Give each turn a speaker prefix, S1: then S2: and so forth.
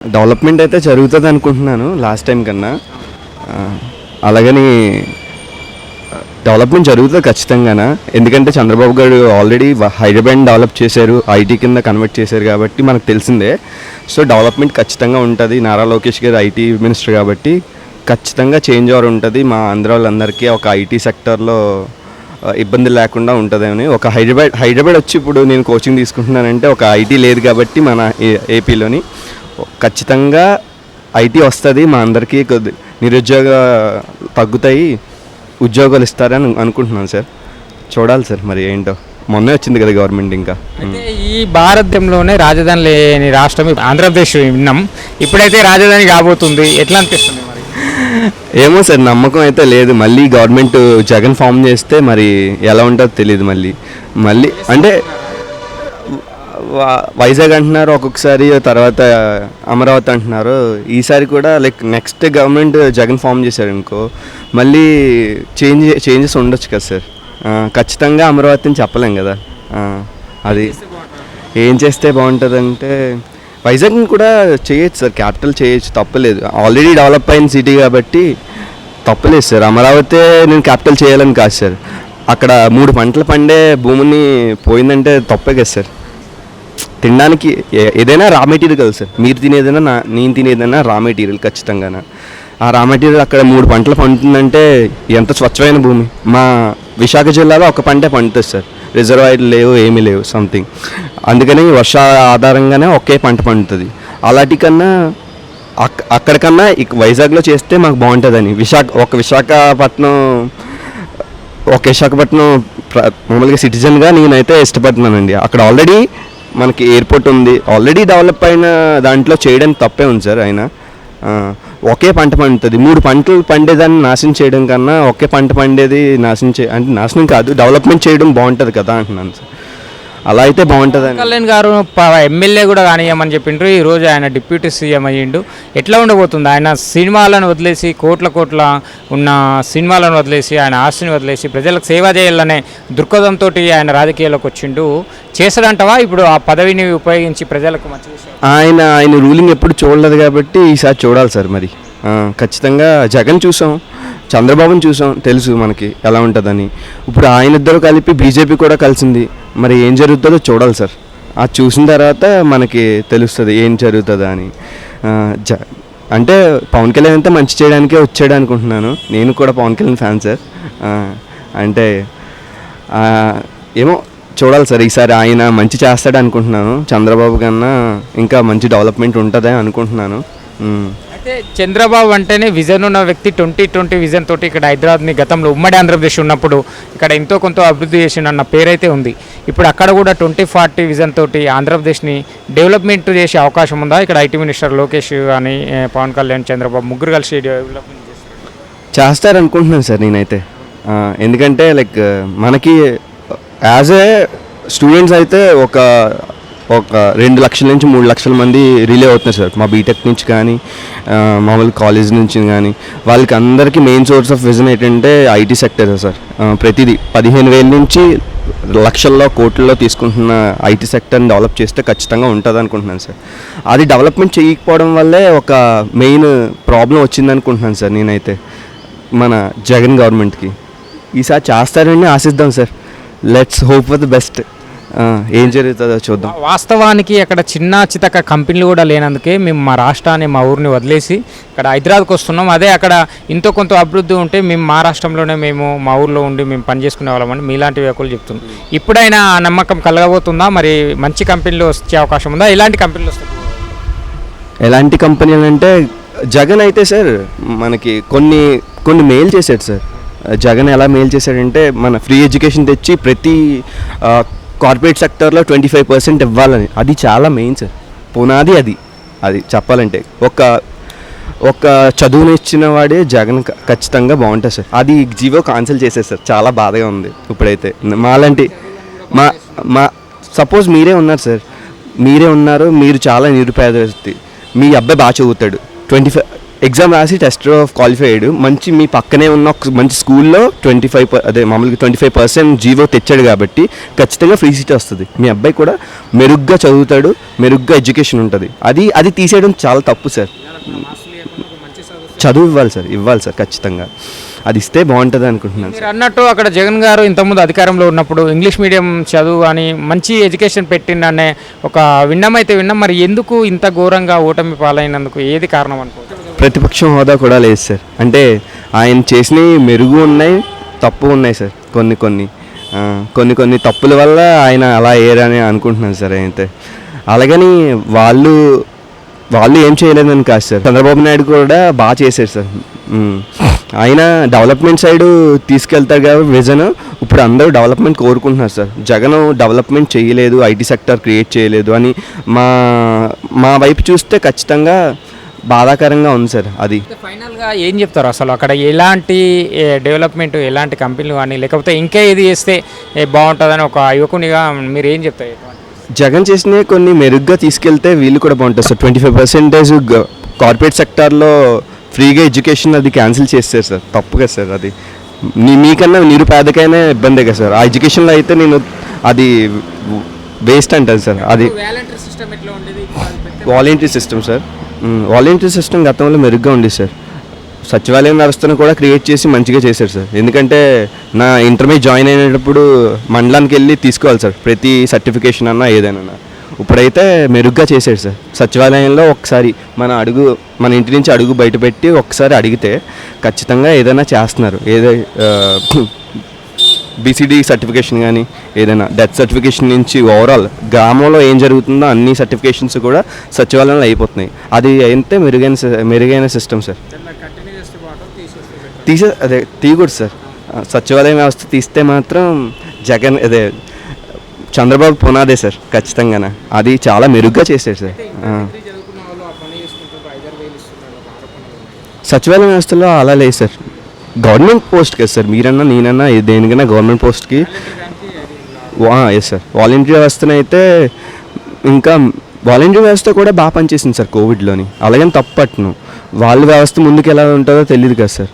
S1: Development అయితే జరుగుతుంది అనుకుంటున్నాను లాస్ట్ టైం కన్నా. అలాగని డెవలప్మెంట్ జరుగుతుంది ఖచ్చితంగానా, ఎందుకంటే చంద్రబాబు గారు ఆల్రెడీ హైదరాబాద్ డెవలప్ చేశారు, ఐటీ కింద కన్వర్ట్ చేశారు కాబట్టి మనకు తెలిసిందే. సో డెవలప్మెంట్ ఖచ్చితంగా ఉంటుంది. నారా లోకేష్ గారు ఐటీ మినిస్టర్ కాబట్టి ఖచ్చితంగా చేంజ్ ఓవర్ ఉంటుంది. మా ఆంధ్ర వాళ్ళందరికీ ఒక ఐటీ సెక్టర్లో ఇబ్బంది లేకుండా ఉంటుందని. ఒక హైదరాబాద్ వచ్చి ఇప్పుడు నేను కోచింగ్ తీసుకుంటున్నానంటే ఒక ఐటీ లేదు కాబట్టి మన ఏపీలోని ఖచ్చితంగా ఐటీ వస్తుంది. మా అందరికీ కొద్ది నిరుద్యోగ తగ్గుతాయి, ఉద్యోగాలు ఇస్తారని అనుకుంటున్నాను సార్. చూడాలి సార్ మరి ఏంటో, మొన్నే వచ్చింది కదా గవర్నమెంట్. ఇంకా
S2: అయితే ఈ భారతదేశంలోనే రాజధాని లేని రాష్ట్రం ఆంధ్రప్రదేశ్ విన్నాం. ఇప్పుడైతే రాజధాని కాబోతుంది, ఎట్లా అనిపిస్తుంది మరి?
S1: ఏమో సార్, నమ్మకం అయితే లేదు. మళ్ళీ గవర్నమెంట్ జగన్ ఫామ్ చేస్తే మరి ఎలా ఉంటుందో తెలియదు. మళ్ళీ అంటే వైజాగ్ అంటున్నారు ఒక్కొక్కసారి, తర్వాత అమరావతి అంటున్నారు. ఈసారి కూడా like next government Jagan form చేశారు అనుకో, మళ్ళీ చేంజెస్ ఉండొచ్చు కదా సార్. ఖచ్చితంగా అమరావతిని చెప్పలేం కదా. అది ఏం చేస్తే బాగుంటుందంటే వైజాగ్ని కూడా చేయొచ్చు సార్, క్యాపిటల్ చేయొచ్చు, తప్పలేదు. ఆల్రెడీ డెవలప్ అయిన సిటీ కాబట్టి తప్పలేదు సార్. అమరావతి నేను క్యాపిటల్ చేయాలని కాదు సార్. అక్కడ 3 పంటలు పండే భూమిని పోయిందంటే తప్పే కదా సార్. తినడానికి ఏదైనా రా మెటీరియల్ కదా సార్. మీరు తినేదైనా నేను తినేదైనా రా మెటీరియల్ ఖచ్చితంగా. ఆ రా మెటీరియల్ అక్కడ 3 పంటలు పండుతుందంటే ఎంత స్వచ్ఛమైన భూమి. మా విశాఖ జిల్లాలో ఒక పంటే పండుతుంది సార్, రిజర్వాయర్లు లేవు, ఏమీ లేవు సంథింగ్. అందుకని వర్ష ఆధారంగానే ఒకే పంట పండుతుంది. అలాంటి కన్నా అక్కడికన్నా వైజాగ్లో చేస్తే మాకు బాగుంటుందని విశాఖపట్నం మామూలుగా సిటిజన్గా నేనైతే ఇష్టపడుతున్నానండి. అక్కడ ఆల్రెడీ మనకి ఎయిర్పోర్ట్ ఉంది, ఆల్రెడీ డెవలప్ అయిన దాంట్లో చేయడానికి తప్పే ఉంది సార్. అయినా ఒకే పంట పండుతుంది. 3 పంటలు పండేదాన్ని నాశనం చేయడం కన్నా ఒకే పంట పండేది అంటే నాశనం కాదు, డెవలప్మెంట్ చేయడం బాగుంటుంది కదా అంటున్నాను సార్. అలా అయితే బాగుంటుంది.
S2: కళ్యాణ్ గారు ఎమ్మెల్యే కూడా కానియమని చెప్పిండ్రు. ఈరోజు ఆయన డిప్యూటీ సీఎం అయ్యిండు. ఎట్లా ఉండబోతుంది? ఆయన సినిమాలను వదిలేసి కోట్ల ఉన్న సినిమాలను వదిలేసి, ఆయన ఆస్తిని వదిలేసి ప్రజలకు సేవ చేయాలనే దృక్పథంతో ఆయన రాజకీయాల్లోకి వచ్చిండు. చేస్తాడంటవా ఇప్పుడు ఆ పదవిని ఉపయోగించి ప్రజలకు మంచి విషయం?
S1: ఆయన రూలింగ్ ఎప్పుడు చూడలేదు కాబట్టి ఈసారి చూడాలి సార్. మరి ఖచ్చితంగా జగన్ చూసాం, చంద్రబాబుని చూసాం, తెలుసు మనకి ఎలా ఉంటుందని. ఇప్పుడు ఆయన ఇద్దరు కలిపి బీజేపీ కూడా కలిసింది. మరి ఏం జరుగుతుందో చూడాలి సార్. అది చూసిన తర్వాత మనకి తెలుస్తుంది ఏం జరుగుతుందా అని. అంటే పవన్ కళ్యాణ్ అంతా మంచి చేయడానికే వచ్చాడు అనుకుంటున్నాను. నేను కూడా పవన్ కళ్యాణ్ ఫ్యాన్ సార్. అంటే ఏమో చూడాలి సార్. ఈసారి ఆయన మంచి చేస్తాడు అనుకుంటున్నాను. చంద్రబాబు కన్నా ఇంకా మంచి డెవలప్మెంట్ ఉంటుందని అనుకుంటున్నాను.
S2: అయితే చంద్రబాబు అంటేనే విజన్ ఉన్న వ్యక్తి. 2020 విజన్ తోటి ఇక్కడ హైదరాబాద్ని గతంలో ఉమ్మడి ఆంధ్రప్రదేశ్ ఉన్నప్పుడు ఇక్కడ ఎంతో కొంత అభివృద్ధి చేసిండన్న పేరైతే ఉంది. ఇప్పుడు అక్కడ కూడా 2040 విజన్ తోటి ఆంధ్రప్రదేశ్ని డెవలప్మెంట్ చేసే అవకాశం ఉందా? ఇక్కడ ఐటీ మినిస్టర్ లోకేష్ కానీ పవన్ కళ్యాణ్, చంద్రబాబు ముగ్గురు కలిసి డెవలప్మెంట్
S1: చేస్తారనుకుంటున్నాను సార్ నేనైతే. ఎందుకంటే లైక్ మనకి యాజ్ ఏ స్టూడెంట్స్ అయితే ఒక 2 లక్షల నుంచి 3 లక్షల మంది రిలే అవుతున్నారు సార్. మా బీటెక్ నుంచి కానీ మామూలు కాలేజ్ నుంచి కానీ వాళ్ళకి అందరికీ మెయిన్ సోర్స్ ఆఫ్ విజన్ ఏంటంటే ఐటీ సెక్టర్ సార్. ప్రతిదీ 15,000 నుంచి లక్షల్లో కోట్లలో తీసుకుంటున్న ఐటీ సెక్టర్ని డెవలప్ చేస్తే ఖచ్చితంగా ఉంటుంది అనుకుంటున్నాను సార్. అది డెవలప్మెంట్ చేయకపోవడం వల్లే ఒక మెయిన్ ప్రాబ్లం వచ్చింది అనుకుంటున్నాను సార్ నేనైతే. మన జగన్ గవర్నమెంట్కి ఈసారి చేస్తారని ఆశిద్దాం sir. Let's hope for the best. ఏం జరుగుతుందో చూద్దాం.
S2: వాస్తవానికి అక్కడ చిన్న చితక కంపెనీలు కూడా లేనందుకే మేము మా రాష్ట్రాన్ని, మా ఊరిని వదిలేసి ఇక్కడ హైదరాబాద్కి వస్తున్నాం. అదే అక్కడ ఇంతో కొంత అభివృద్ధి ఉంటే మేము మా రాష్ట్రంలోనే మా ఊర్లో ఉండి మేము పనిచేసుకునే వాళ్ళమని మీలాంటి వ్యక్తులు చెప్తున్నాం. ఇప్పుడైనా ఆ నమ్మకం కలగబోతుందా? మరి మంచి కంపెనీలు వచ్చే అవకాశం ఉందా? ఎలాంటి కంపెనీలు వస్తాయి?
S1: ఎలాంటి కంపెనీలు అంటే జగన్ అయితే సార్ మనకి కొన్ని మెయిల్ చేశాడు సార్. జగన్ ఎలా మెయిల్ చేశాడంటే మన ఫ్రీ ఎడ్యుకేషన్ తెచ్చి ప్రతి కార్పొరేట్ సెక్టర్లో 25% ఇవ్వాలని. అది చాలా మెయిన్ సార్, పునాది అది చెప్పాలంటే. ఒక చదువుని ఇచ్చిన వాడే జగన్ ఖచ్చితంగా బాగుంటుంది సార్. అది జీవో క్యాన్సిల్ చేసేది సార్, చాలా బాధగా ఉంది. ఇప్పుడైతే మాలాంటి మా సపోజ్ మీరే ఉన్నారు సార్, మీరు చాలా నిరుపేద వ్యక్తి, మీ అబ్బాయి బాగా చదువుతాడు, ఎగ్జామ్ రాసి టెస్ట్ క్వాలిఫై అయ్యాడు, మంచి మీ పక్కనే ఉన్న ఒక మంచి స్కూల్లో 25 అదే మామూలుగా 25% జీవో తెచ్చాడు కాబట్టి ఖచ్చితంగా ఫ్రీ సీట్ వస్తుంది. మీ అబ్బాయి కూడా మెరుగ్గా చదువుతాడు, మెరుగ్గా ఎడ్యుకేషన్ ఉంటుంది. అది తీసేయడం చాలా తప్పు సార్. చదువు ఇవ్వాలి సార్ ఖచ్చితంగా. అది ఇస్తే బాగుంటుంది అనుకుంటున్నాను.
S2: మీరు అన్నట్టు అక్కడ జగన్ గారు ఇంతకుముందు అధికారంలో ఉన్నప్పుడు ఇంగ్లీష్ మీడియం చదువు అని మంచి ఎడ్యుకేషన్ పెట్టిందనే ఒక విన్నాం. మరి ఎందుకు ఇంత ఘోరంగా ఓటమి పాలైనందుకు ఏది కారణం అనుకో?
S1: ప్రతిపక్షం హోదా కూడా లేదు సార్. అంటే ఆయన చేసినవి మెరుగు ఉన్నాయి, తప్పు ఉన్నాయి సార్. కొన్ని తప్పుల వల్ల ఆయన అలా అయ్యారని అనుకుంటున్నాను సార్. అయితే అలాగని వాళ్ళు ఏం చేయలేదని కాదు సార్. చంద్రబాబు నాయుడు కూడా బాగా చేశారు సార్. ఆయన డెవలప్మెంట్ సైడ్ తీసుకెళ్తారు కాబట్టి విజన్ ఇప్పుడు అందరూ డెవలప్మెంట్ కోరుకుంటున్నారు సార్. జగన్ డెవలప్మెంట్ చేయలేదు, ఐటీ సెక్టర్ క్రియేట్ చేయలేదు అని మా వైపు చూస్తే ఖచ్చితంగా బాధాకరంగా ఉంది సార్. అది
S2: ఫైనల్గా ఏం చెప్తారు అసలు అక్కడ ఎలాంటి డెవలప్మెంట్, ఎలాంటి కంపెనీలు కానీ లేకపోతే ఇంకా ఏది చేస్తే బాగుంటుందని ఒక యువకునిగా మీరు ఏం చెప్తారు?
S1: జగన్ చేసినవి కొన్ని మెరుగ్గా తీసుకెళ్తే వీళ్ళు కూడా బాగుంటుంది సార్. 25% కార్పొరేట్ సెక్టార్లో ఫ్రీగా ఎడ్యుకేషన్ అది క్యాన్సిల్ చేస్తారు సార్. తప్పు కదా సార్. అది మీకన్నా నిరుపేదకైనా ఇబ్బందే కదా సార్. ఆ ఎడ్యుకేషన్లో అయితే నేను అది వేస్ట్ అంటాను సార్. అది voluntary system sir. Voluntary system గతంలో మెరుగ్గా ఉంది సార్. సచివాలయం వ్యవస్థను కూడా క్రియేట్ చేసి మంచిగా చేశారు సార్. ఎందుకంటే నా ఇంటర్మీడియట్ జాయిన్ అయినప్పుడు మండలానికి వెళ్ళి తీసుకోవాలి సార్ ప్రతి సర్టిఫికేషన్ అన్నా ఏదైనా. ఇప్పుడైతే మెరుగ్గా చేశాడు సార్. సచివాలయంలో ఒకసారి మన ఇంటి నుంచి అడుగు బయట పెట్టి ఒకసారి అడిగితే ఖచ్చితంగా ఏదైనా చేస్తున్నారు. బీసీడీ సర్టిఫికేషన్ కానీ ఏదైనా డెత్ సర్టిఫికేషన్ నుంచి ఓవరాల్ గ్రామంలో ఏం జరుగుతుందో అన్ని సర్టిఫికేషన్స్ కూడా సచివాలయంలో అయిపోతున్నాయి. అది అయితే మెరుగైన సిస్టమ్ సార్. తీయకూడదు సార్. సచివాలయం వ్యవస్థ తీస్తే మాత్రం జగన్ చంద్రబాబు పునాదే సార్ ఖచ్చితంగా. అది చాలా మెరుగ్గా చేశారు సార్. సచివాలయం వ్యవస్థలో అలా లేదు సార్. గవర్నమెంట్ పోస్ట్ కదా సార్. మీరన్నా నేనన్నా దేనికైనా గవర్నమెంట్ పోస్ట్కి ఎస్ సార్. వాలంటరీ వ్యవస్థను అయితే ఇంకా వాలంటరీ వ్యవస్థ కూడా బాగా పనిచేసింది సార్ కోవిడ్లోని. అలాగని తప్పట్ను వాళ్ళ వ్యవస్థ ముందుకు ఎలా ఉంటుందో తెలియదు కదా సార్.